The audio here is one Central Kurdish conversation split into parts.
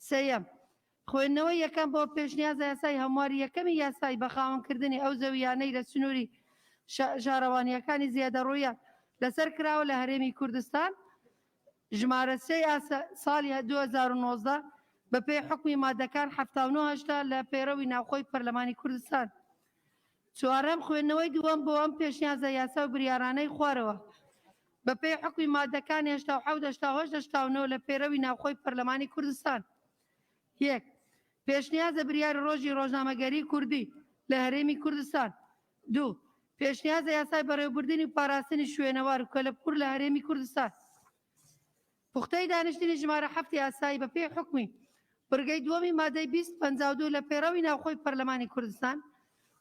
سەیەم خوێندنەوەی یەکەم بۆ پێشنیازە یاسای هەمواری یەکەمی یاسای بە خاوەنکردنی ئەو زەویانەی لە سنووری شارەوانیەکانی زیادەڕوویە لەسەر کراوە لە هەرێمی کوردستان ژمارە 3 ساڵی 2019 بە پێی حکمی مادەکان 79 لە پێرەوی ناوخۆی پەرلەمانی کوردستان. چوارەم خوێندنەوەی دووەم بۆ ئەم پێشنیازە یاسا و بریارانەی خوارەوە بە پێی حکمی مادەکان 1970 لە پێرەوی ناوخۆی پەرلەمانی کوردستان. یەک پێشنیازە بریاری ڕۆژی ڕۆژنامەگەری کوردی لە هەرێمی کوردستان. دوو پێشنیازە یاسای بەڕێوەبردننی و پاراستنی شوێنەوار و کەلەپور لە هەرێمی کوردستان. پوختەی دانیشتنی ژمارە 7 یاسایی بە پێی حکمی بڕگەی دووەمی مادەی 2052 لە پێرەوی ناوخۆی پەرلەمانی کوردستان.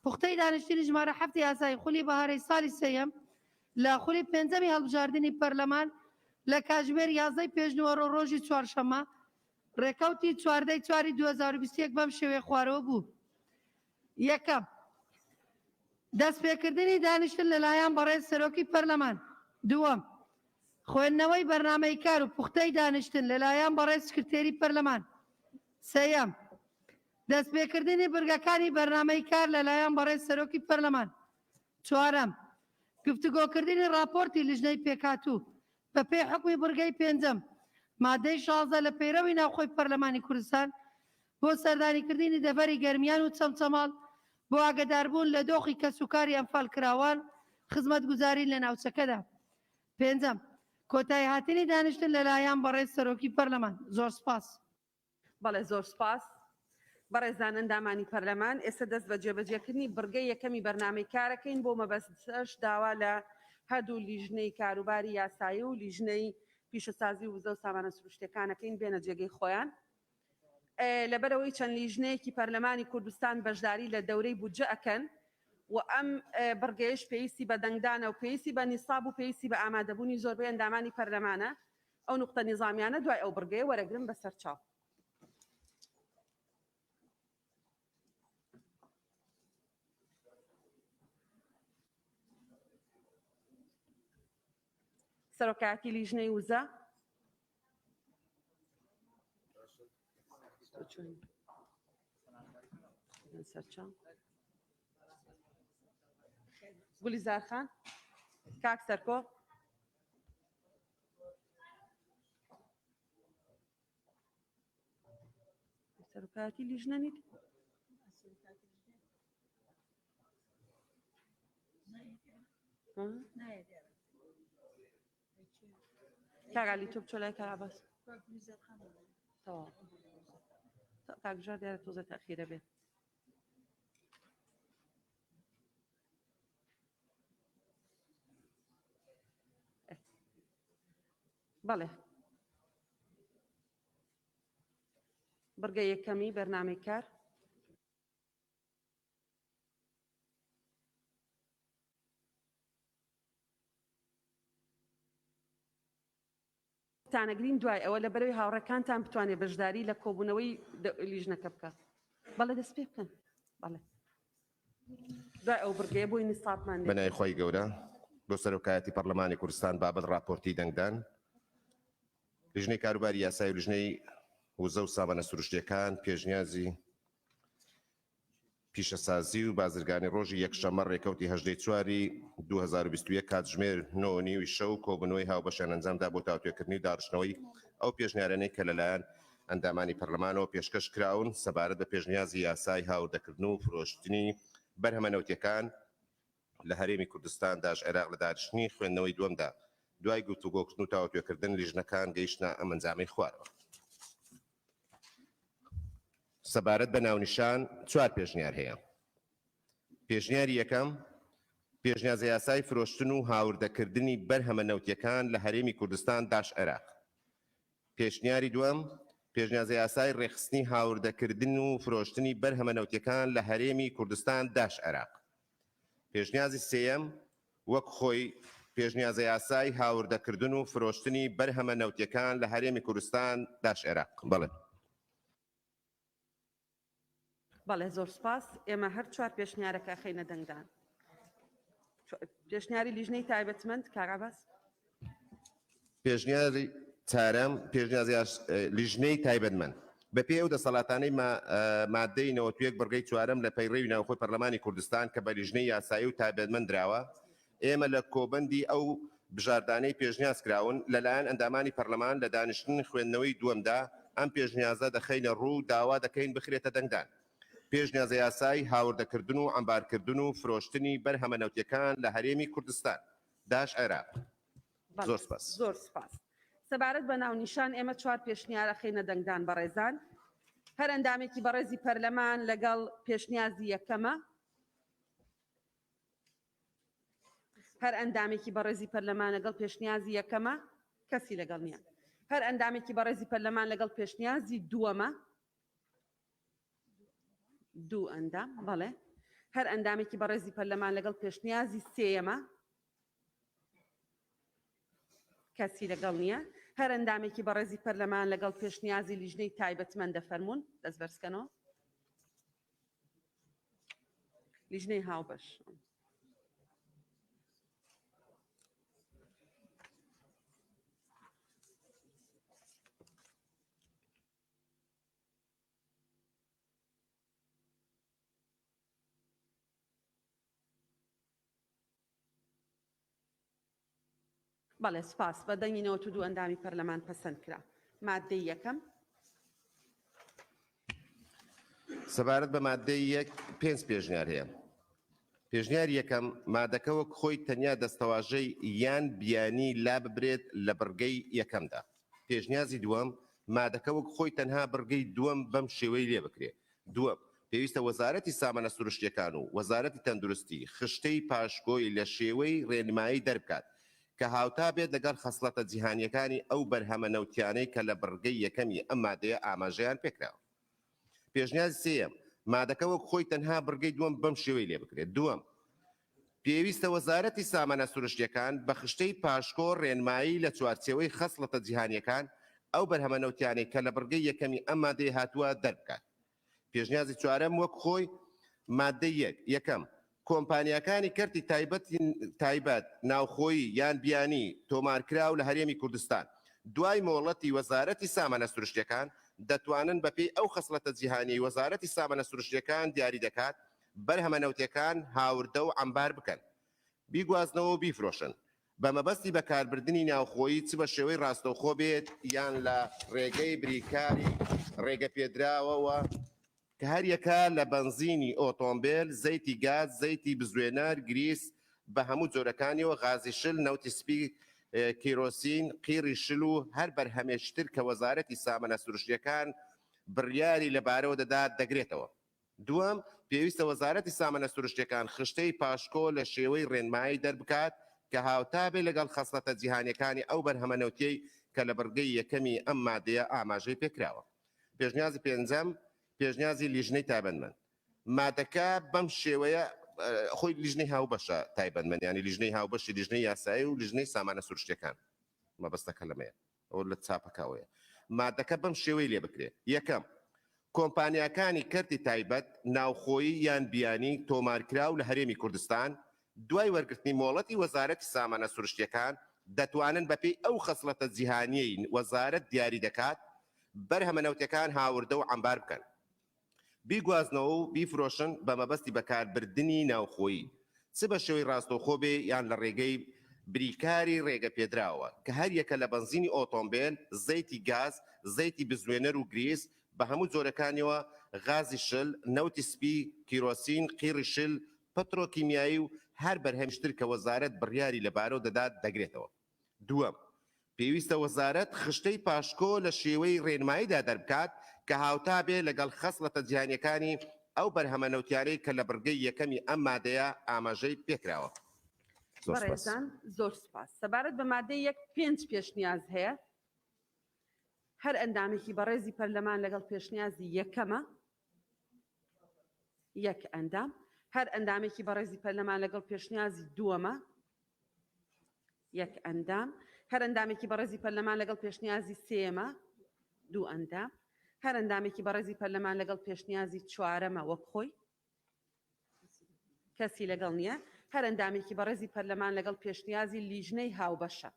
پوختەی دانیشتنی ژمارە 7 یاسایی خولی بەهارەی ساڵی سێیەم لە خولی پێنجەمی هەڵبژاردننی پەرلەمان لە کاتژمێر 11 پێشنوەڕۆ ڕۆژی چوارشەممە ڕێکەوتی 4/4/2021 بەم شێوەیە خوارەوە بوو. یەکەم دەستپێکردنی دانیشتن لەلایەن بەڕێز سەرۆکی پەرلەمان. دووەم خوێندنەوەی بەرنامەی کار و پوختەی دانیشتن لەلایەن بەڕێز سکرتێری پەرلەمان. سەیەم دەستپێکردنی بڕگەکانی بەرنامەی کار لەلایەن بەڕێز سەرۆکی پەرلەمان. چوارەم گفتوگۆکردنی راپۆرتی لیژنەی پێکهاتوو بە پێی حکمی بڕگەی پێنجەم مادەی 16 لە پەیرەوی ناوخۆی پەرلەمانی کوردستان بۆ سەردانیکردنی دەڤەری گەرمیان و چەمچەماڵ بۆ ئاگداربوون لە دۆخی کەسوکاری ئەنفالکراوان خزمەتگوزاری لە ناوچەکەدا. پێنجەم کۆتایی هاتنی دانیشتن لەلایەن بەڕێز سەرۆکی پەرلەمان. زۆر سپاس. بەڵێ زۆر سپاس. بەڕێزان ئەندامانی پەرلەمان ئێستا دەست بە جێبەجێکردنی بڕگەی یەکەمی بەرنامەی کارەکەین بۆ مەبەستش داوا لە هەردوو لیژنەی کاروباری یاسایی و لیژنەی پیشەسازی وزە و سامانە سروشتەکانەکەین بێنە جێگەی خۆیان. لەبەرەوەی چەند لیژنەیەکی پەرلەمانی کوردستان بەشداری لە دەورەی بودجە ئەکەن و ئەم بڕگەیش پێویستی بە دەنگدانە و پێویستی بە نیساب و پێویستی بە ئامادەبوونی زۆربەی ئەندامانی پەرلەمانە. ئەو نوقتە نیزامیانە دوای ئەو بڕگەیە وەرەگرن بەسەر چاو. سەرۆکایەتی لیژنەی وزە گولیزار خان کاک سەرکۆ سەرۆکایەتی لیژنە نیت کاگالی تۆ بچۆ لای کاراباس کاکژار دیارە تۆزە تەخیرە بێت. بەڵێ بڕگە یەکەمی بەرنامەی کار. تانەگرین دوای ئەوە لە بەرەوەی هاوڕەکانتان بتوانێت بەشداری لە کۆبوونەوەی لیژنەکە بکات. بەڵێ دەست پێ بکەن. بەڵێ دوای ئەو بڕگەیە بۆی نیسابمان بەنای خۆی گەورە بۆ سەرۆکایەتی پەرلەمانی کوردستان بابەت راپۆرتی دەنگدان لیژنەی کاروباری یاسایی و لیژنەی وزە و سامانە سروشتیەکان پێشنیازی پیشەسازی و بازرگانی ڕۆژی یەکشەممە ڕێکەوتی 18/4/2021 کاتژمێر 9:30 شەو کۆبوونەوەی هاوبەشیان ئەنجامدا بۆ تاوتوێکردنی داڕشتنەوەی ئەو پێشنیارانەی کە لەلایەن ئەندامانی پەرلەمانەوە پێشکەش کراون سەبارەت بە پێشنیازی یاسای هاوردەکردن و فرۆشتنی بەرهەمەنەوتیەکان لە هەرێمی کوردستان داش عێراق لە داریشتنی خوێندنەوەی دووەمدا دوای گفتوگۆکردن و تاوتوێکردن لیژنەکان گەیشتە ئەم ئەنجامەی خوارەوە. سەبارەت بە ناونیشان 4 پێشنیار هەیە. پێشنیاری یەکەم پێشنیازە یاسای فرۆشتن و هاوردەکردنی بەرهەمەنەوتیەکان لە هەرێمی کوردستان داش عێراق. پێشنیاری دووەم پێشنیازە یاسای ڕێخستنی هاوردەکردن و فرۆشتنی بەرهەمەنەوتیەکان لە هەرێمی کوردستان داش عێراق. پێشنیازی سێیەم وەک خۆی پێشنیازە یاسای هاوردەکردن و فرۆشتنی بەرهەمەنەوتیەکان لە هەرێمی کوردستان داش عێراق. بەڵێ بەڵێ زۆر سپاس. ئێمە هەر 4 پێشنیارەکە خەینە دەنگدان. پێشنیاری لیژنەی تایبەتمەند کاغاباس. پێشنیاری چارەم پێشنیازی لیژنەی تایبەتمەند بەپێ ئەو دەسەڵاتانەی مادەی 91 بڕگەی چوارەم لە پەیڕێوی ناوخۆی پەرلەمانی کوردستان کە بە لیژنەی یاسایی و تایبەتمەند درراوە، ئێمە لە کۆبەندی ئەو بژاردانەی پێشنیاز کراون لەلایەن ئەندامانی پەرلەمان لە دانیشتن خوێندنەوەی دووەمدا ئەم پێشنیازە دەخینە ڕوو داوا دەکەین بخرێتە دەنگدان. پێشنیازە یاسایی هاوردەکردن و ئەمبارکردن و فرۆشتنی بەرهەمە نەوتیەکان لە هەرێمی کوردستان داش عێراق. زۆر سپاس. زۆر سپاس. سەبارەت بە ناونیشان ئێمە 4 پێشنیارە خینە دەنگدان بەڕێزان. هەر ئەندامێکی بەڕێزی پەرلەمان لەگەڵ پێشنیازی یەکەمە. هەر ئەندامێکی بەڕێزی پەرلەمان لەگەڵ پێشنیازی یەکەمە، کەسی لەگەڵ نییە. هەر ئەندامێکی بەڕێزی پەرلەمان لەگەڵ پێشنیازی دووەمە. دوو ئەندام، بەڵێ. هەر ئەندامێکی بەڕێزی پەرلەمان لەگەڵ پێشنیازی سێیەمە. کەسی لەگەڵ نییە. هەر ئەندامێکی بەڕێزی پەرلەمان لەگەڵ پێشنیازی لیژنەی تایبەتمەندە فەرموون دەست بەرزکەنەوە. لیژنەی هاوبەش. بەڵێ سپاس بە دەنگی 92 ئەندامی پەرلەمان پەسەند کرا. مادەی یەکەم. سەبارەت بە مادەی یەک 5 پێشنیار هەیە. پێشنیار یەکەم مادەکە وەک خۆی تەنیا دەستەواژەی یان بیانی لا ببرێت لە بڕگەی یەکەمدا. پێشنیازی دووەم مادەکە وەک خۆی تەنها بڕگەی دووەم بەم شێوەی لێ بکرێت. دووەم پێویستە وەزارەتی سامانە سروشتیەکان و وەزارەتی تەندروستی خشتەی پاشگۆی لە شێوەی ڕێنمایی دەربکات کە هاوتا بێت لەگەڵ خەسڵەتە جیهانیەکانی ئەو بەرهەمە نەوتیانەی کە لە بڕگەی یەکەمی ئەم مادەیە ئاماژەیان پێکراوە. پێشنیازی سێیەم مادەکە وەک خۆی تەنها بڕگەی دووەم بەم شێوەی لێ بکرێت. دووەم پێویستە وەزارەتی سامانە سروشتیەکان بە خشتەی پاشکۆ ڕێنمایی لە چوارچێوەی خەسڵەتە جیهانیەکان ئەو بەرهەمە نەوتیانەی کە لە بڕگەی یەکەمی ئەم مادەی هاتووە دەربکات. پێشنیازی چوارەم وەک خۆی مادەی یەکەم کۆمپانیاکانی کەرتی تایبەت ناوخۆیی یان بیانی تۆمارکراو لە هەرێمی کوردستان دوای مۆڵەتی وەزارەتی سامانە سروشتیەکان دەتوانن بەپێی ئەو خەسڵەتە جیهانی وەزارەتی سامانە سروشتیەکان دیاری دەکات بەرهەمە نەوتیەکان هاوردە و ئەمبار بکەن، بیگوازنەوە و بیفرۆشن بە مەبەستی بەکاربردنی ناوخۆیی چ بە شێوەی ڕاستەوخۆ بێت یان لە ڕێگەی بریکاری ڕێگە پێدراوەوە کە هەر یەکە لە بنزینی ئۆتۆمبیل، زەیتی گاز، زەیتی بزوێنەر، گریس بە هەموو جۆرەکانیەوە، غازی شل، نەوتی سپی، کیرۆسین، قیری شل و هەر بەرهەمێشتر کە وەزارەتی سامانە سروشتیەکان بڕیاری لەبارەوە دەدات دەگرێتەوە. دووەم پێویستە وەزارەتی سامانە سروشتیەکان خشتەی پاشکۆ لە شێوەی ڕێنمایی دەربکات کە هاوتا بێ لەگەڵ خەسڵەتە جیهانیەکانی ئەو بەرهەمە نەوتیەی کە لە بڕگەی یەکەمی ئەم مادەیە ئاماژەی پێکراوە. پێشنیازی پێنجەم پێشنیازی لیژنەی تایبەتمەند مادەکە بەم شێوەیە خۆی لیژنەی هاوبەشە تایبەتمەند ینی لیژنەی هاوبەشی لیژنەی یاسایی و لیژنەی سامانە سروشتیەکان مەبەستەکە لەمەیە ئەو لە چاپەکەوەیە. مادەکە بەم شێوەی لێ بکرێت. یەکەم کۆمپانیاکانی کەرتی تایبەت ناوخۆیی یان بیانی تۆمارکراو لە هەرێمی کوردستان دوای وەرگرتنی مۆڵەتی وەزارەتی سامانە سروشتیەکان دەتوانن بەپێی ئەو خەسڵەتە جیهانیەی وەزارەت دیاری دەکات بەرهەمە نەوتیەکان هاوردە و ئەمبار بکەن، بیگوازنەوە و بیفرۆشن بە مەبەستی بەکاربردنی ناوخۆیی چ بە شێوەی ڕاستەوخۆ بێ یان لە ڕێگەی بریکاری ڕێگە پێدراوە کە هەر یەکە لە بنزینی ئۆتۆمبیل، زەیتی گاز، زەیتی بزوێنەر و گریس بە هەموو جۆرەکانیەوە، غازی شل، نەوتی سپی، کیرۆسین، قیری شل، پەترۆکیمیایی و هەر بەرهەمشتر کە وەزارەت بڕیاری لەبارەوە دەدات دەگرێتەوە. دووەم پێویستە وەزارەت خشتەی پاشکۆ لە شێوەی ڕێنماییدا دەربکات کە هاوتا بێ لەگەڵ خەسڵەتە جیهانیەکانی ئەو بەرهەمە نەوتیانەی کە لە بڕگەی یەکەمی ئەم مادەیە ئاماژەی پێکراوە. بەڕێزان زۆر سپاس. سەبارەت بە مادەی یەک 5 پێشنیاز هەیە. هەر ئەندامێکی بەڕێزی پەرلەمان لەگەڵ پێشنیازی یەکەمە. یەک ئەندام. هەر ئەندامێکی بەڕێزی پەرلەمان لەگەڵ پێشنیازی دووەمە. یەک ئەندام. هەر ئەندامێکی بەڕێزی پەرلەمان لەگەڵ پێشنیازی سێمە. دوو ئەندام. هەر ئەندامێکی بەڕێزی پەرلەمان لەگەڵ پێشنیازی چوارەمە وەک خۆی کەسی لەگەڵ نییە. هەر ئەندامێکی بەڕێزی پەرلەمان لەگەڵ پێشنیازی لیژنەی هاوبەشە.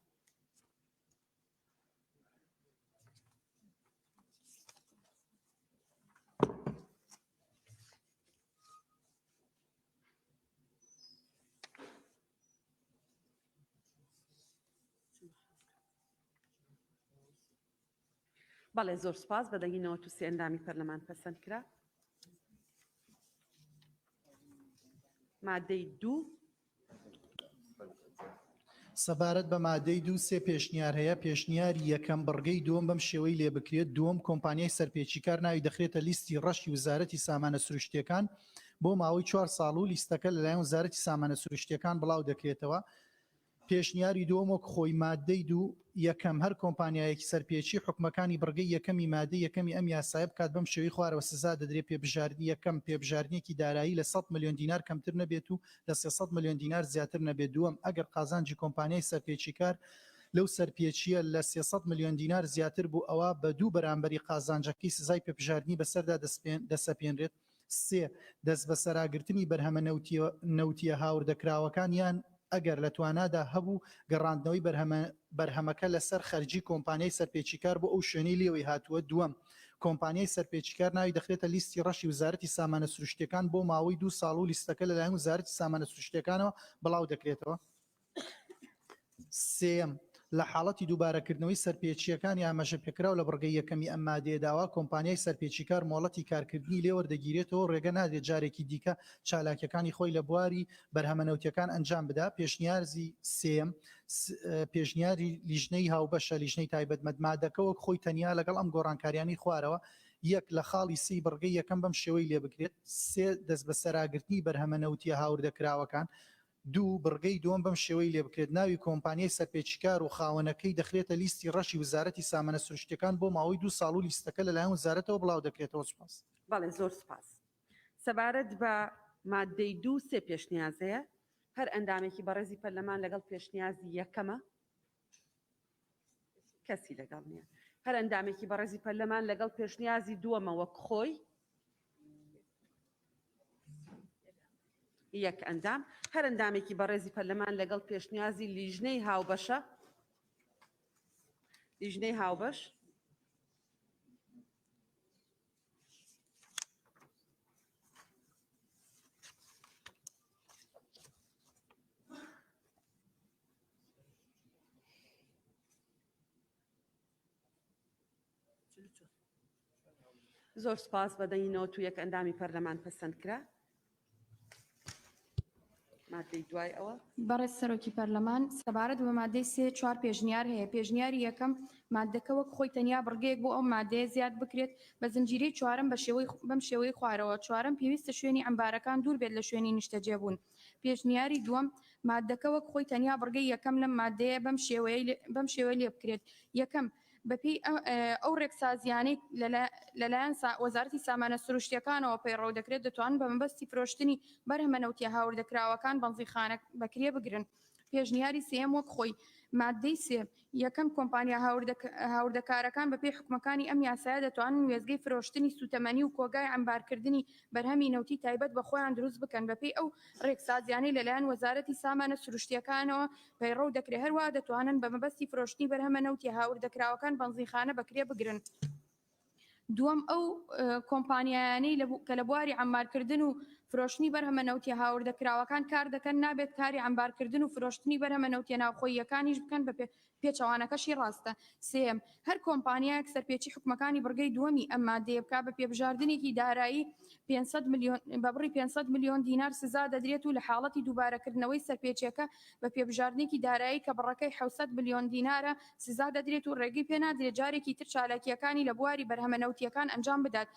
بەڵێ زۆر سپاس بەدەنگینەوە تووسی ئەندامی پەرلەمان پەسەند کرا. مادەی 2 سەبارەت بە مادەی 2 سێ پێشنیار هەیە. پێشنیاری یەکەم بڕگەی دووەم بەم شێوەی لێ بکرێت. دووەم کۆمپانیای سەرپێچی کار ناوی دەخرێتە لیستی ڕەشی وزارەتی سامانە سروشتیەکان بۆ ماوەی 4 ساڵ و لیستەکە لەلایەن وزارەتی سامانە سروشتیەکان بڵاو دەکرێتەوە. پێشنیاری دووەم وەک خۆی مادەی 2 یەکەم هەر کۆمپانیایەکی سەرپێچی حکومەکانی بڕگەی یەکەمی مادەی یەکەمی ئەم یاسایە بکات بەم شێوەی خوارەوە سزا دەدرێت پێبژاردننی یەکەم پێبژاردنێکی دارایی لە 100 ملیۆن دینار کەمتر نەبێت و لە 300 ملیۆن دینار زیاتر نەبێت. دووەم ئەگەر قازانجی کۆمپانیای سەرپێچی کار لەو سەرپێچیە لە 300 ملیۆن دینار زیاتر بوو ئەوە بە دوو بەرامبەری قازانجەکەی سزای پێبژاردننی بەسەردا دەسەپێنرێت. سێ دەست بە سەراگرتنی بەرهەمە نەوتیە هاوردەکراوەکان یان ئەگەر لە توانادا هەبوو گەڕاندنەوەی بەرهەمەکە لەسەر خەرجی کۆمپانیای سەرپێچیکار بۆ ئەو شوێنەی لێوەی هاتووە. دووەم کۆمپانیای سەرپێچیکار ناوی دەخرێتە لیستی ڕەشی وزارەتی سامانە سروشتیەکان بۆ ماوەی 2 ساڵ و لیستەکە لەلایەن وزارەتی سامانە سروشتیەکانەوە بڵاو دەکرێتەوە. سێم لە حاڵەتی دووبارەکردنەوەی سەرپێچیەکان یامەژە پێکراو لە بڕگەی یەکەمی ئەم مادەیەداوا کۆمپانیای سەرپێچیکار مۆڵەتی کارکردنی لێ وەردەگیرێتەوە ڕێگە نادرێت جارێکی دیکە چالاکیەکانی خۆی لە بواری بەرهەمەنەوتیەکان ئەنجام بدا. پێشنیارزی سێم پێشنیاری لیژنەی هاوبەشە لیژنەی تایبەتمەند مادەکەوەک خۆی تەنیا لەگەڵ ئەم گۆڕانکاریانی خوارەوە یەک لە خاڵی سی بڕگەی یەکەم بەم شێوەی لێ بکرێت. سێ دەست بە سەراگرتنی بەرهەمەنەوتیە هاوردەکراوەکان. دوو بڕگەی دووەم بەم شێوەی لێ بکرێت ناوی کۆمپانیای سەرپێچیکار و خاوەنەکەی دەخرێتە لیستی ڕەشی وزارەتی سامانە سروشتیەکان بۆ ماوەی 2 ساڵ و لیستەکە لەلایەن وزارەتەوە بڵاو دەکرێتەوە. سپاس. بەڵێ زۆر سپاس. سەبارەت بە مادەی 2 سێ پێشنیازەیە. هەر ئەندامێکی بەڕێزی پەرلەمان لەگەڵ پێشنیازی یەکەمە کەسی لەگەڵ نییە. هەر ئەندامێکی بەڕێزی پەرلەمان لەگەڵ پێشنیازی دووەمە وەک خۆی یەک ئەندام. هەر ئەندامێکی بەڕێزی پەرلەمان لەگەڵ پێشنیازی لیژنەی هاوبەشە لیژنەی هاوبەش. زۆر سپاس بەدەنگینەوە تو یەک ئەندامی پەرلەمان پەسەند کرا. مادەی دوای ئەوە بەڕێز سەرۆکی پەرلەمان سەبارەت بە مادەی 3-4 پێشنیار هەیە. پێشنیاری یەکەم مادەکە وەک خۆی تەنیا بڕگەیەک بۆ ئەو مادەیە زیاد بکرێت بە زنجیرەی چوارەم بەم شێوەی خوارەوە. چوارەم پێویستە شوێنی ئەمبارەکان دوور بێت لە شوێنی نیشتەجێبوون. پێشنیاری دووەم مادەکە وەک خۆی تەنیا بڕگەی یەکەم لەم مادەیە بەم شێوەی لێ بکرێت. یەکەم بەپێی ئەو ڕێکسازیانەی لەلایەن وەزارەتی سامانە سروشتیەکانەوە پەیڕەو دەکرێت دەتوانن بە مەبەستی فرۆشتنی بەرهەمەنەوتیە هاوردەکراوەکان بەنزیخانە بەکرێ بگرن. پێشنیاری سێم وەک خۆی مادەی سێ یەکەم کۆمپانیا هاوردەکارەکان بەپێی حکومەکانی ئەم یاسایە دەتوانن وێزگەی فرۆشتنی سوتەمەنی و کۆگای ئەمبارکردنی بەرهەمی نەوتی تایبەت بە خۆیان دروست بکەن بەپێی ئەو ڕێکسازیانەی لەلایەن وەزارەتی سامانە سروشتیەکانەوە پەیڕەو دەکرێت. هەروە دەتوانن بە مەبەستی فرۆشتنی بەرهەمە نەوتی هاوردەکراوەکان بەنزیخانە بەکرێ بگرن. دووەم ئەو کۆمپانیایانەی کە لە بواری ئەمبارکردن و فرۆشتنی بەرهەمەنەوتیە هاوردەکراوەکان کار دەکەن نابێت کاری ئەمبارکردن و فرۆشتنی بەرهەمەنەوتیە ناوخۆییەکانیش بکەن بە پێچەوانەکەشی ڕاستە. سێم هەر کۆمپانیایەک سەرپێچی حکومەکانی بڕگەی دووەمی ئەم مادەیە بکات بە پێبژاردنێکی دارایی 500 ملیۆن بە بڕی 500 ملیۆن دینار سزا دەدرێت و لە حاڵەتی دووبارەکردنەوەی سەرپێچیەکە بە پێبژاردنێکی دارایی کە بڕەکەی 700 ملیۆن دینارە سزا دەدرێت و ڕێگەی پێ نادرێت جارێکی تر چالاکیەکانی لە بواری بەرهەمەنەوتیەکان ئەنجام بدات.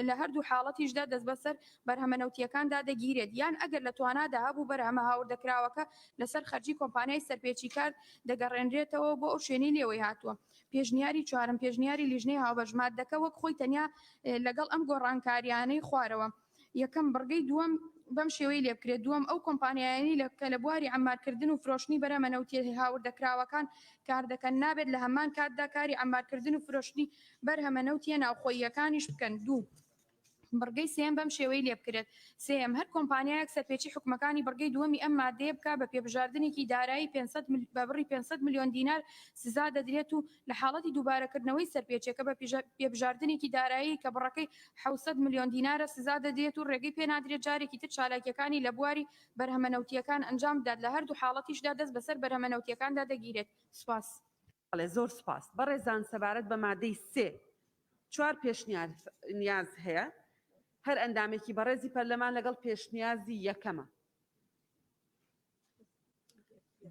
لە هەردوو حاڵەتیشدا دەست بەسەر بەرهەمەنەوتیەکاندا دەگیرێت یان ئەگەر لە توانادا هەبوو بەرهەمە هاوردەکراوەکە لەسەر خەرجی کۆمپانیای سەرپێچی کار دەگەڕێنرێتەوە بۆ ئەو شوێنەی لێوەی هاتووە. پێشنیاری چوارم پێشنیاری لیژنەی هاوبەش مادەکە وەک خۆی تەنیا لەگەڵ ئەم گۆڕانکاریانەی خوارەوە. یەکەم بڕگەی دووەم بەم شێوەی لێ بکرێت. دووەم ئەو کۆمپانیایانی کە لە بواری ئەمبارکردن و فرۆشتنی بەرهەمەنەوتی هاوردەکراوەکان کار دەکەن نابێت لە هەمان کاتدا کاری ئەمبارکردن و فرۆشتنی بەرهەمەنەوتیە ناوخۆییەکانیش بکەن. دوو بڕگەی سێم بەم شێوەی لێ بکرێت. سێم هەر کۆمپانیایەک سەرپێچی حکومەکانی بڕگەی دووەمی ئەم مادەیە بکات بە پێبژاردنێکی دارایی بە بڕی 500 ملیۆن دینار سزا دەدرێت و لە حاڵەتی دووبارەکردنەوەی سەرپێچیەکە بە پێبژاردنێکی دارایی کە بڕەکەی 700 ملیۆن دینارە سزا دەدرێت و ڕێگەی پێ نادرێت جارێکی تر چالاکیەکانی لە بواری بەرهەمەنەوتیەکان ئەنجام بدات. لە هەردوو حاڵەتیشدا دەست بەسەر بەرهەمەنەوتیەکاندا دەگیرێت. سوپاس. بەڵێ زۆر سپاس بەڕێزان سەبارەت بە مادەی 3 4 پێشنیاز هەیە هەر ئەندامێکی بەڕێزی پەرلەمان لەگەڵ پێشنیازی یەکەمە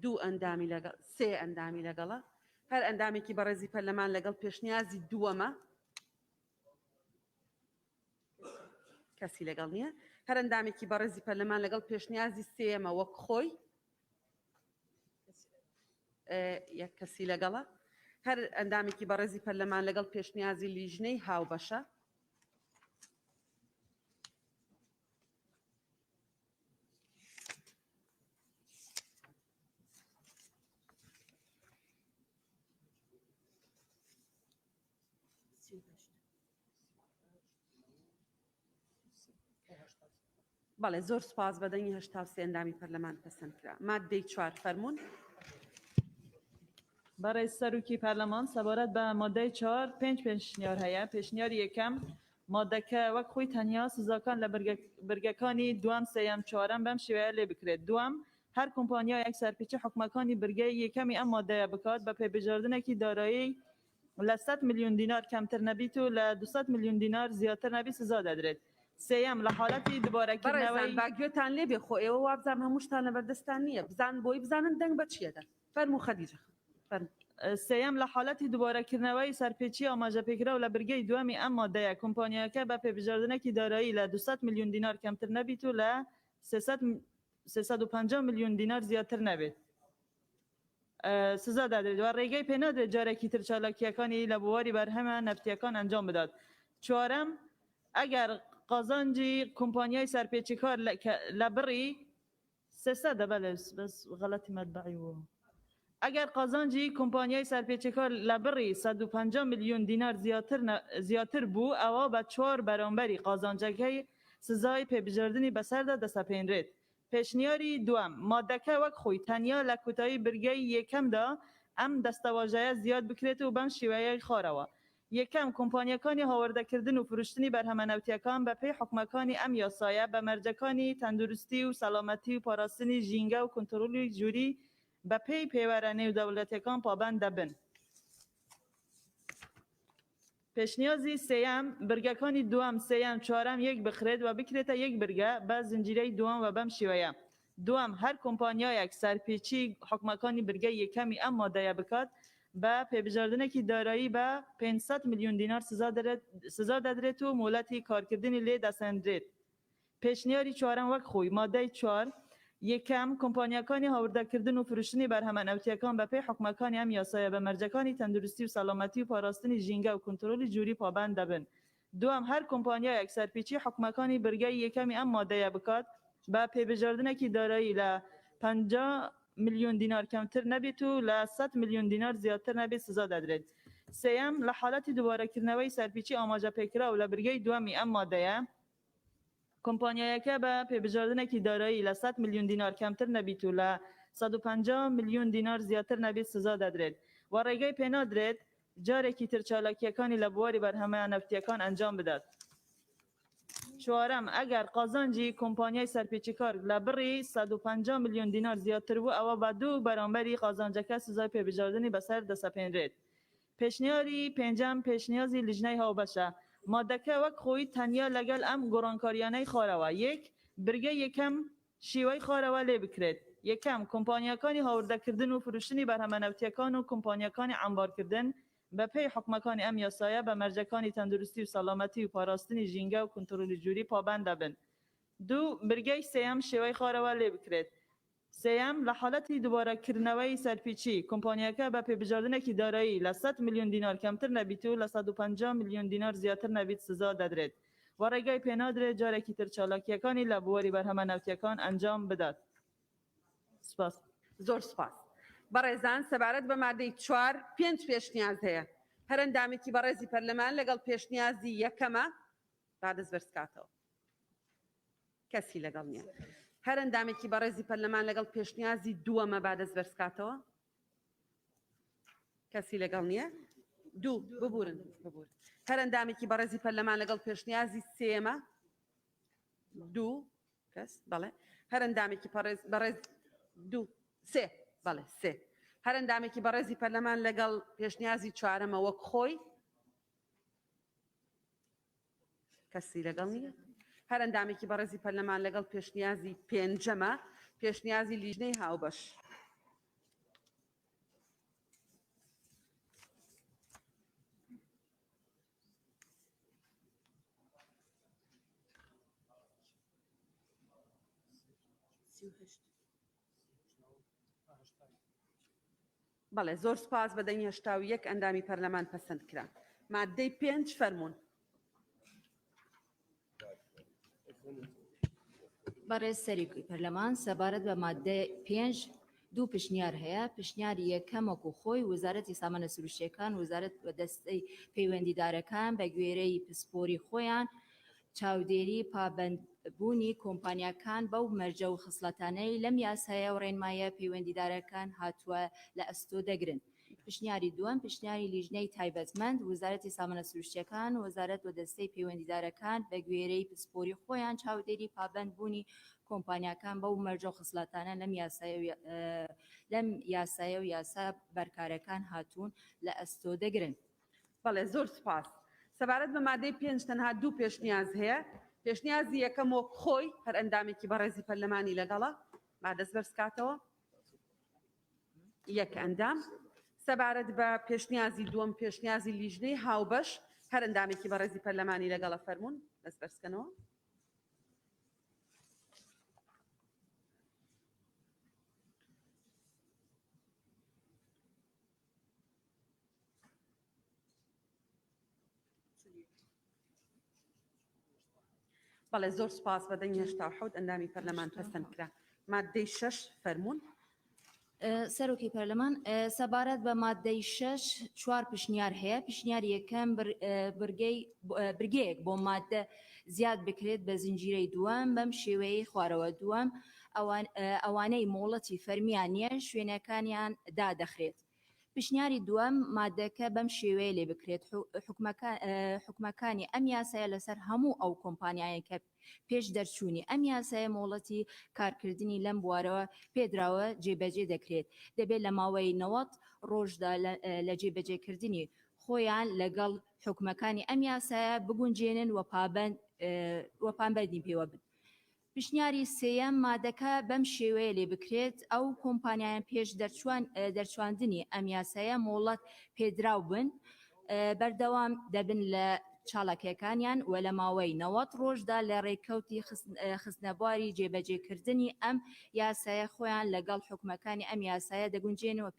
2 ئەندامی لەگەڵ 3 ئەندامی لەگەڵە هەر ئەندامێکی بەڕێزی پەرلەمان لەگەڵ پێشنیازی دووەمە کەسی لەگەڵ نییە هەر ئەندامێکی بەڕێزی پەرلەمان لەگەڵ پێشنیازی سێمە وەک خۆی یەک کەسی لەگەڵە هەر ئەندامێکی بەڕێزی پەرلەمان لەگەڵ پێشنیازی لیژنەی هاوبەشە بەڵێ زۆر سپاس بەدەنگی 83 ئەندامی پەرلەمان پەسەند کرا مادەی 4 فەرموون بەڕێز سەرۆکی پەرلەمان سەبارەت بە مادەی 4 5 پێشنیار هەیە پێشنیاری یەکەم مادەکە وەک خۆی تەنیا سزاکان لە برگەکانی دوام سێیەم چوارەم بەم شێوەیە لێ بکرێت دوام هەر کۆمپانیایەک سەرپێچی حکومەکانی برگەی یەکەمی ئەم مادەیە بکات بە پێبژاردنێکی دارایی لە 100 میلیۆن دینار کەمتر نەبیت و لە 200 میلیۆن دینار زیاتر نەبی سزا دەدرێت سێیەم لە حاڵەتی دووبارەکردنەوەی باگوێتان لێ بێ خۆ ئێوە وابزان هەموو شتان لەبەردەستان نییە بزان بۆی بزانن دەنگ بە چیەدا فەرموو خەدیجە سێیەم لە حاڵەتی دووبارەکردنەوەی سەرپێچی ئاماژەپێکرا و لە برگەی دومی ئەم مادەیە کۆمپانیاکە بە پێبژاردنێکی دارایی لە 200 میلیۆن دینار کەمتر نەبیت و لە 350 میلیۆن دینار زیاتر نەبێت سزا دەدرێت و ڕێگەی پێ نادرێت جارێکی تر چالاکیەکانی لە بواری بەرهەمە نەفتیەکان ئەنجام بدات چوارەم ئەگەر قازانجی کۆمپانیای سەرپێچی کار لە بڕی 300 دەبەلێت بەس غەڵەتی مەتبەعی بوو ئەگەر قازانجی کۆمپانیای سەرپێچەکار لە بڕی 150 میلیۆن دینار زیاتر بوو ئەوە بە 4 بەرامبەری قازانجەکەی سزای پێبژاردننی بەسەردا دەسەپێنرێت پێشنیاری دوام مادەکە وەک خۆی تەنیا لە کوتایی برگەی یەکەمدا ئەم دەستەواژەیە زیاد بکرێت و بەم شێوەیەی خۆرەوە یەکەم کۆمپانیەکانی هاوردەکردن و فروشتنی بەرهەمە نەوتیەکان بە پێی حکومەکانی ئەم یاسایە بە مەرجەکانی تەندروستی و سەلامەتی و پاراستنی ژینگە و کنترۆلی جووری بە پێی پێوەرە نێودەوڵەتیەکان پابند دەبن پێشنیازی سێیەم برگەکانی دوام سێیەم چوارەم یەک بخرێت و بکرێتە یەک برگە بە زنجیرەی دوام و بەم شێوەیە دوام هەر کۆمپانیایەک سەرپێچی حکومەکانی برگەی یەکەمی ئەم مادەیە بکات بە پێبژاردنێکی دارایی بە 500 میلیۆن دینار سزا دەدرێت و مۆلەتی کارکردنی لێ دەسەندرێت پێشنیاری چوارەم وەک خۆی مادەی 4 یەکەم کۆمپانیەکانی هاوردەکردن و فروشتنی بەرهەمە نەوتیەکان بە پێی حکومەکانی ئەم یاسایە بە مەرجەکانی تەندروستی و سەلامەتی و پاراستنی ژینگە و کنترۆلی جووری پابند دەبن دوام هەر کۆمپانیایەک سەرپێچی حکومەکانی برگەی یەکەمی ئەم مادەیە بکات بە پێبژاردنێکی دارایی لە 50 میلیۆن دینار کەمتر نەبێت و لە 100 میلیۆن دینار زیاتر نەبێت سزا دەدرێت سێیەم لە حاڵەتی دووبارەکردنەوەی سەرپێچی ئاماژەپێکرا و لە برگەی دومی ئەم مادەیە کۆمپانیایەکە بە پێبژاردنێکی دارایی لە 100 میلیۆن دینار کەمتر نەبیت و لە 150 میلیۆن دینار زیاتر نەبێت سزا دەدرێت و ڕێگەی پێنادرێت جارێکی تر چالاکیەکانی لە بواری بەرهەمە نەفتیەکان ئەنجام بدات چوارەم ئەگەر قازانجی کۆمپانیای سەرپێچی کار لە بڕی 150 میلیۆن دینار زیاتر بوو ئەوە بە 2 بەرامبەری قازانجەکە سزای پێبژاردننی بەسەر دەسەپێنرێت پێشنیاری پێنجەم پێشنیازی لیژنەی هاوبەشە مادەکە وەک خۆی تەنیا لەگەڵ ئەم گۆڕانکاریانەی خۆرەوە یەک برگە یەکەم شیوەی خۆرەوە لێ بکرێت یەکەم کۆمپانیەکانی هاوردەکردن و فروشتنی بەرهەمە نەوتیەکان و کۆمپانیەکانی ئەمبارکردن بە پێی حکومەکانی ئەم یاسایە بە مەرجەکانی تەندروستی و سەلامەتی و پاراستنی ژینگە و کنترۆلی جووری پابند دەبن دوو برگەی سێیەم شێوەی خۆرەوە لێ بکرێت سێیەم لە حاڵەتی دووبارەکردنەوەی سەرپێچی کۆمپانیەکە بە پێبژاردنێکی دارایی لە 100 میلیۆن دینار کەمتر نەبیت و لە 150 میلیۆن دینار زیاتر نەبیت سزا دەدرێت و ڕێگای پێنادرێت جارێکی تر چالاکیەکانی لە بواری بەرهەمە نەوتیەکان ئەنجام بدات سپاس زۆر سپاس بەڕێزان سەبارەت بە مادەی 4 5 پێشنیاز هەیە هەر ئەندامێکی بەڕێزی پەرلەمان لەگەڵ پێشنیازی یەکەمە بادەست بەرزکاتەوە کەسی لەگەڵ نییە هەر ئەندامێکی بەڕێزی پەرلەمان لەگەڵ پێشنیازی دووەمە بادەست بەرزکاتەوە کەسی لەگەڵ نییە دوو ببورن هەر ئەندامێکی بەڕێزی پەرلەمان لەگەڵ پێشنیازی سێمە دوو کەس بەڵێ هەر ئەندامێکی بەڕێز دوو سێ بەڵێ سێ هەر ئەندامێکی بەڕێزی پەرلەمان لەگەڵ پێشنیازی چوارەمە وەک خۆی کەسی لەگەڵ نییە. هەر ئەندامێکی بەڕێزی پەرلەمان لەگەڵ پێشنیازی پێنجەمە پێشنیازی لیژنەی هاوبەش. بەڵێ زۆر سپاس بەدەنی 81 ئەندامی پەرلەمان پەسەند کرا. مادەی 5 فەرمونون. بەڕێز سەرۆکی پەرلەمان سەبارەت بە مادەی 5 دوو پشنیار هەیە. پشنیاری یەکەم وەکو خۆی وەزارەتی سامانە سروشتیەکان وەزارەت بە دەستەی پەیوەندیدارەکان بە گوێرەی پسپۆری خۆیان چاودێری پابەندبوونی کۆمپانیەکان بەو مەرجە و خصلەتانەی لەم یاسایە و ڕێنمایە پەیوەندیدارەکان هاتووە لە ئەستۆ دەگرن. پشنیاری دووەم پشنیاری لیژنەی تایبەتمەند وەزارەتی سامانە سروشتیەکان وەزارەت بە دەستەی پەیوەندیدارەکان بە گوێرەی پسپۆری خۆیان چاودێری پابەندبوونی کۆمپانیەکان بەو مەرجە و خصلەتانە لەم یاسایە و یاسا بەرکارەکان هاتوون لە ئەستۆ دەگرن. بەڵێ زۆر سپاس. سەبارەت بە مادەی 5 تەنها دوو پێشنیاز هەیە. پێشنیازی یەکەم وەک خۆی هەر ئەندامێکی بەڕێزی پەرلەمانی لەگەڵە با دەست بەرزکاتەوە یەک ئەندام. سەبارەت بە پێشنیازی دووەم پێشنیازی لیژنەی هاوبەش هەر ئەندامێکی بەڕێزی پەرلەمانی لەگەڵە فەرمونون دەست بەرزکەنەوە. بەڵێ زۆر سپاس بەدەنی 87 ئەندامی پەرلەمان پەسەند کرا. مادەی 6 فەرمونون. سەرۆکی پەرلەمان سەبارەت بە مادەی 6 چوار پشنیار هەیە. پشنیار یەکەم برگەیەک بۆ مادە زیاد بکرێت بە زنجیرەی دووەم بەم شێوەیەی خوارەوە دووەم ئەوانەی مۆڵەتی فەرمیان نیە شوێنەکانیان دادەخرێت. پشنیاری دووەم مادەکە بەم شێوەیە لێ بکرێت حکومەکانی ئەم یاسایە لەسەر هەموو ئەو کۆمپانیایە کە پێش دەرچوونی ئەم یاسایە مۆڵەتی کارکردنی لەم بوارەوە پێدراوە جێبەجێ دەکرێت. دەبێت لە ماوەی 90 ڕۆژدا لە جێبەجێکردنی خۆیان لەگەڵ حکومەکانی ئەم یاسایە بگونجێنن وە پامبەری پێوە بن. پشنیاری سێیەم مادەکە بەم شێوەیە لێ بکرێت ئەو کۆمپانیایان پێش دەرچواندنی ئەم یاسایە مۆڵەت پێدراو بن بەردەوام دەبن لە چاڵەکیەکانیان و لە ماوەی 90 ڕۆژدا لە ڕێکەوتی خستنەبواری جێبەجێکردنی ئەم یاسایە خۆیان لەگەڵ حکومەکانی ئەم یاسایە دەگونجێنەوە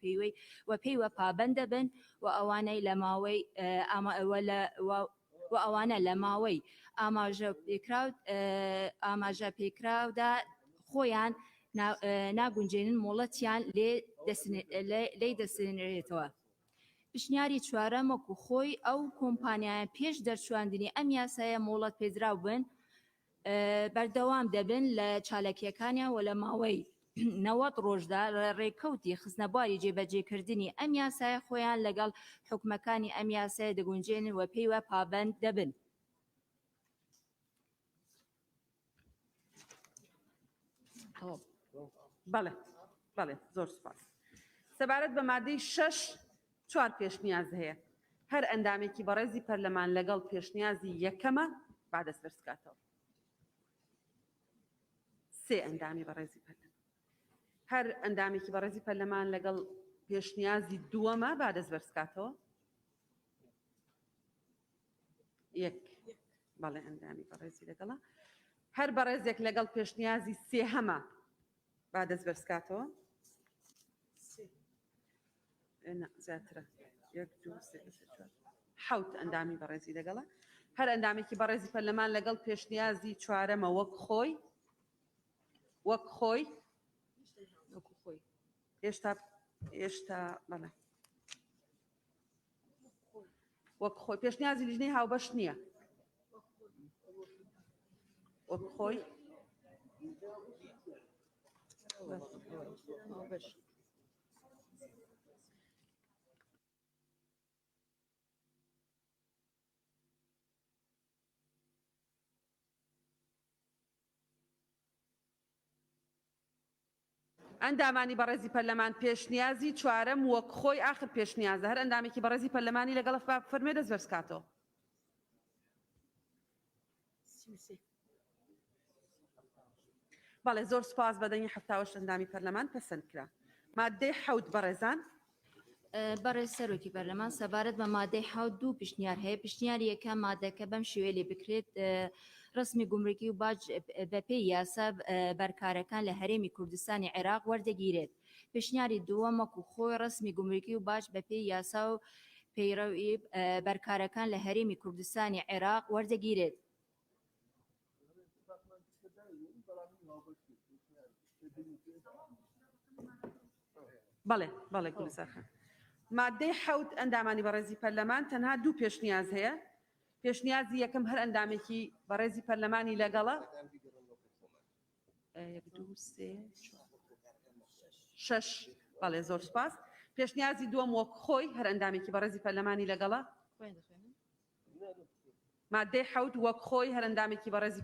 پێیوە پابەند دەبن و ئەوانە لە ماوەی ئاماژە پێکراودا خۆیان ناگونجێنن مۆڵەتیان لێ دەسێنرێتەوە. پشنیاری چوارەم وەکو خۆی ئەو کۆمپانیایان پێش دەرچواندنی ئەم یاسایە مۆڵەت پێدراو بن بەردەوام دەبن لە چالەکیەکانیان و لە ماوەی 90 ڕۆژدا لە ڕێکەوتی خستنەبواری جێبەجێکردنی ئەم یاسایە خۆیان لەگەڵ حکومەکانی ئەم یاسایە دەگونجێنن و پێیوە پابەند دەبن. بەڵێ زۆر سپاس. سەبارەت بە مادەی 6 چوار پێشنیاز هەیە. هەر ئەندامێکی بەڕێزی پەرلەمان لەگەڵ پێشنیازی یەکەمە با دەست بەرزکاتەوە. سێ ئەندامی بەڕێزی پەرلەمان. هەر ئەندامێکی بەڕێزی پەرلەمان لەگەڵ پێشنیازی دووەمە با دەست بەرزکاتەوە. یەک. بەڵێ ئەندامی بەڕێزی لەگەڵە. هەر بەڕێزێک لەگەڵ پێشنیازی سێهەمە با دەست بەرزکاتەوە. زیاترە. حوت ئەندامی بەڕێزی لەگەڵە. هەر ئەندامێکی بەڕێزی پەرلەمان لەگەڵ پێشنیازی چوارەمە وەک خۆی هێشتا بەڵێ وەک خۆی پێشنیازی لیژنەی هاوبەش نییە. وەک خۆی ئەندامانی بەڕێزی پەرلەمان پێشنیازی چوارەم وەک خۆی ئاخر پێشنیازە هەر ئەندامێکی بەڕێزی پەرلەمانی لەگەڵ فەرمێ دەست بەرزکاتەوە. بەڵێ زۆر سپاس بەدەنگی هەفتاوەش ئەندامی پەرلەمان پەسەند کرا. مادەی حەوت بەڕێزان بەڕێز سەرۆکی پەرلەمان سەبارەت بە مادەی حەوت دوو پیشنیار هەیە. پیشنیاری یەکەم مادەکە بەم شێوەیە لێ بکرێت ڕسمی گومرکی و باج بەپێی یاسا بەرکارەکان لە هەرێمی کوردستانی عێراق وەردەگیرێت. پیشنیاری دووەم وەکو خۆی ڕسمی گومرکی و باج بەپێی یاسا و پەیڕەوی بەرکارەکان لە هەرێمی کوردستانی عێراق وەردەگیرێت. بەڵێ بەڵێ گولسەرخان. مادەی حەوت ئەندامانی بەڕێزی پەرلەمان تەنها دوو پێشنیاز هەیە. پێشنیازی یەکەم هەر ئەندامێکی بەڕێزی پەرلەمانی لەگەڵە 6 بەڵێ زۆر سپاس. پێشنیازی دووەم وەک خۆی هەر ئەندامێکی بەڕێزی پەرلەمانی لەگەڵە مادەی حەوت وەک خۆی هەر ئەندامێکی بەڕێزی